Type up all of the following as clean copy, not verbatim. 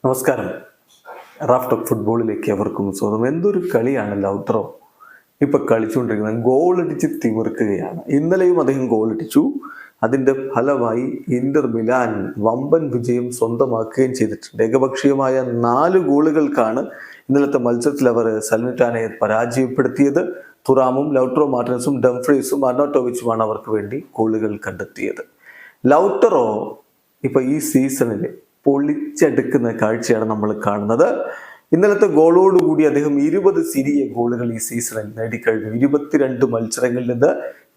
നമസ്കാരം. Raf talk ഫുട്ബോളിലേക്ക് അവർക്കും സ്വാഗതം. എന്തൊരു കളിയാണ് ലൗത്രോ ഇപ്പൊ കളിച്ചുകൊണ്ടിരിക്കുന്നത്. ഗോളടിച്ച് തിമിർക്കുകയാണ്. ഇന്നലെയും അദ്ദേഹം ഗോളടിച്ചു. അതിന്റെ ഫലമായി ഇന്റർ മിലാൻ വമ്പൻ വിജയം സ്വന്തമാക്കുകയും ചെയ്തിട്ടുണ്ട്. ഏകപക്ഷീയമായ 4 ഗോളുകൾക്കാണ് ഇന്നലത്തെ മത്സരത്തിൽ അവർ സൽനിറ്റാനയെ പരാജയപ്പെടുത്തിയത്. തുറാമും ലൗട്രോ മാർട്ടിനസും ഡംഫ്രീസും അർണോട്ടോവിച്ചുമാണ് അവർക്ക് വേണ്ടി ഗോളുകൾ കണ്ടെത്തിയത്. ലൗട്ടറോ ഇപ്പൊ ഈ സീസണിൽ പൊളിച്ചെടുക്കുന്ന കാഴ്ചയാണ് നമ്മൾ കാണുന്നത്. ഇന്നലത്തെ ഗോളോടുകൂടി അദ്ദേഹം 20 സീരിയ ഗോളുകൾ ഈ സീസണിൽ നേടിക്കഴിഞ്ഞു. 22 മത്സരങ്ങളിൽ നിന്ന്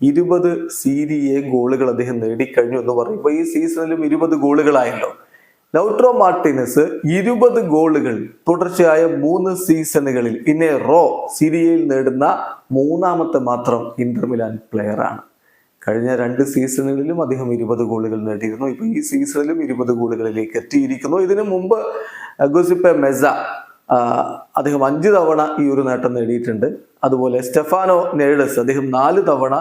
20 സീരിയ ഗോളുകൾ അദ്ദേഹം നേടിക്കഴിഞ്ഞു എന്ന് പറയുമ്പോൾ ഈ സീസണിലും 20 ഗോളുകളായല്ലോ. ലൗട്രോ മാർട്ടിനസ് 20 ഗോളുകൾ തുടർച്ചയായ 3 സീസണുകളിൽ ഇന്നെ റോ സീരിയയിൽ നേടുന്ന മൂന്നാമത്തെ മാത്രം ഇന്റർ മിലാൻ പ്ലെയറാണ്. കഴിഞ്ഞ 2 സീസണുകളിലും അദ്ദേഹം 20 ഗോളുകൾ നേടിയിരുന്നു. ഇപ്പൊ ഈ സീസണിലും 20 ഗോളുകളിലേക്ക് എത്തിയിരിക്കുന്നു. ഇതിനു മുമ്പ് ഗുസിപ്പെ മെസ അദ്ദേഹം 5 തവണ ഈ ഒരു നേട്ടം നേടിയിട്ടുണ്ട്. അതുപോലെ സ്റ്റെഫാനോ നെയ്ഡസ് അദ്ദേഹം 4 തവണ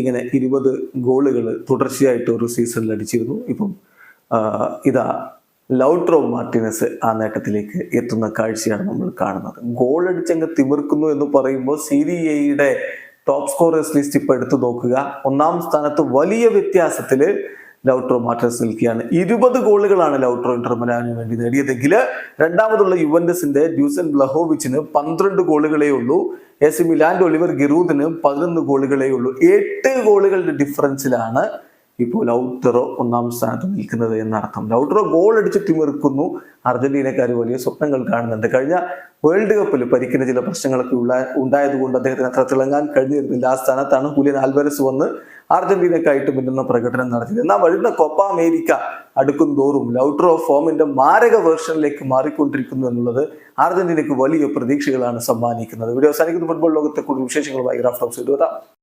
ഇങ്ങനെ 20 ഗോളുകൾ തുടർച്ചയായിട്ട് ഒരു സീസണിൽ അടിച്ചിരുന്നു. ഇപ്പം ഇതാ ലൗട്രോ മാർട്ടിനസ് ആ നേട്ടത്തിലേക്ക് എത്തുന്ന കാഴ്ചയാണ് നമ്മൾ കാണുന്നത്. ഗോൾ അടിച്ചങ്ങ് തിമിർക്കുന്നു എന്ന് പറയുമ്പോൾ സീരിയയുടെ ടോപ്പ് സ്കോറേഴ്സ് ലിസ്റ്റ് ഇപ്പൊ എടുത്തു നോക്കുക. 1-ാം സ്ഥാനത്ത് വലിയ വ്യത്യാസത്തില് ലൗട്രോ മാർട്ടിനസ് നിൽക്കുകയാണ്. 20 ഗോളുകളാണ് ലൗട്രോ ഇന്റർ മിലാനിന് വേണ്ടി നേടിയതെങ്കിൽ രണ്ടാമതുള്ള യുവന്റസിന്റെ ഡ്യൂസൻ വ്ലഹോവിച്ചിന് 12 ഗോളുകളേ ഉള്ളൂ. എസി മിലാന്റെ ഒലിവർ ഗിറൂദിന് 11 ഗോളുകളേ ഉള്ളൂ. 8 ഗോളുകളുടെ ഡിഫറൻസിലാണ് ഇപ്പോൾ ലൗട്ടറോ 1-ാം സ്ഥാനത്ത് നിൽക്കുന്നത് എന്നർത്ഥം. ലൗട്ടറോ ഗോൾ അടിച്ച് തിമിർക്കുന്നു. അർജന്റീനക്കാർ വലിയ സ്വപ്നങ്ങൾ കാണുന്നുണ്ട്. കഴിഞ്ഞ വേൾഡ് കപ്പിൽ പരിക്കിന് ചില പ്രശ്നങ്ങളൊക്കെ ഉണ്ടായതുകൊണ്ട് അദ്ദേഹത്തിന് അത്ര തിളങ്ങാൻ കഴിഞ്ഞിരുന്നില്ല. ആ സ്ഥാനത്താണ് ഹുലിയൻ ആൽവരസ് വന്ന് അർജന്റീനക്കായിട്ട് മിന്നുന്ന പ്രകടനം നടത്തിയത്. എന്നാൽ വരുന്ന കോപ്പ അമേരിക്ക അടുക്കും തോറും ലൗട്ടറോ ഫോമിന്റെ മാരക വേർഷനിലേക്ക് മാറിക്കൊണ്ടിരിക്കുന്നു എന്നുള്ളത് അർജന്റീനയ്ക്ക് വലിയ പ്രതീക്ഷകളാണ് സമ്മാനിക്കുന്നത്. വീഡിയോ അവസാനിക്കുന്ന ഫുട്ബോൾ ലോകത്തെ കൂടുതൽ വിശേഷങ്ങളുമായി റാഫ് ടോക്സ് എത്താം.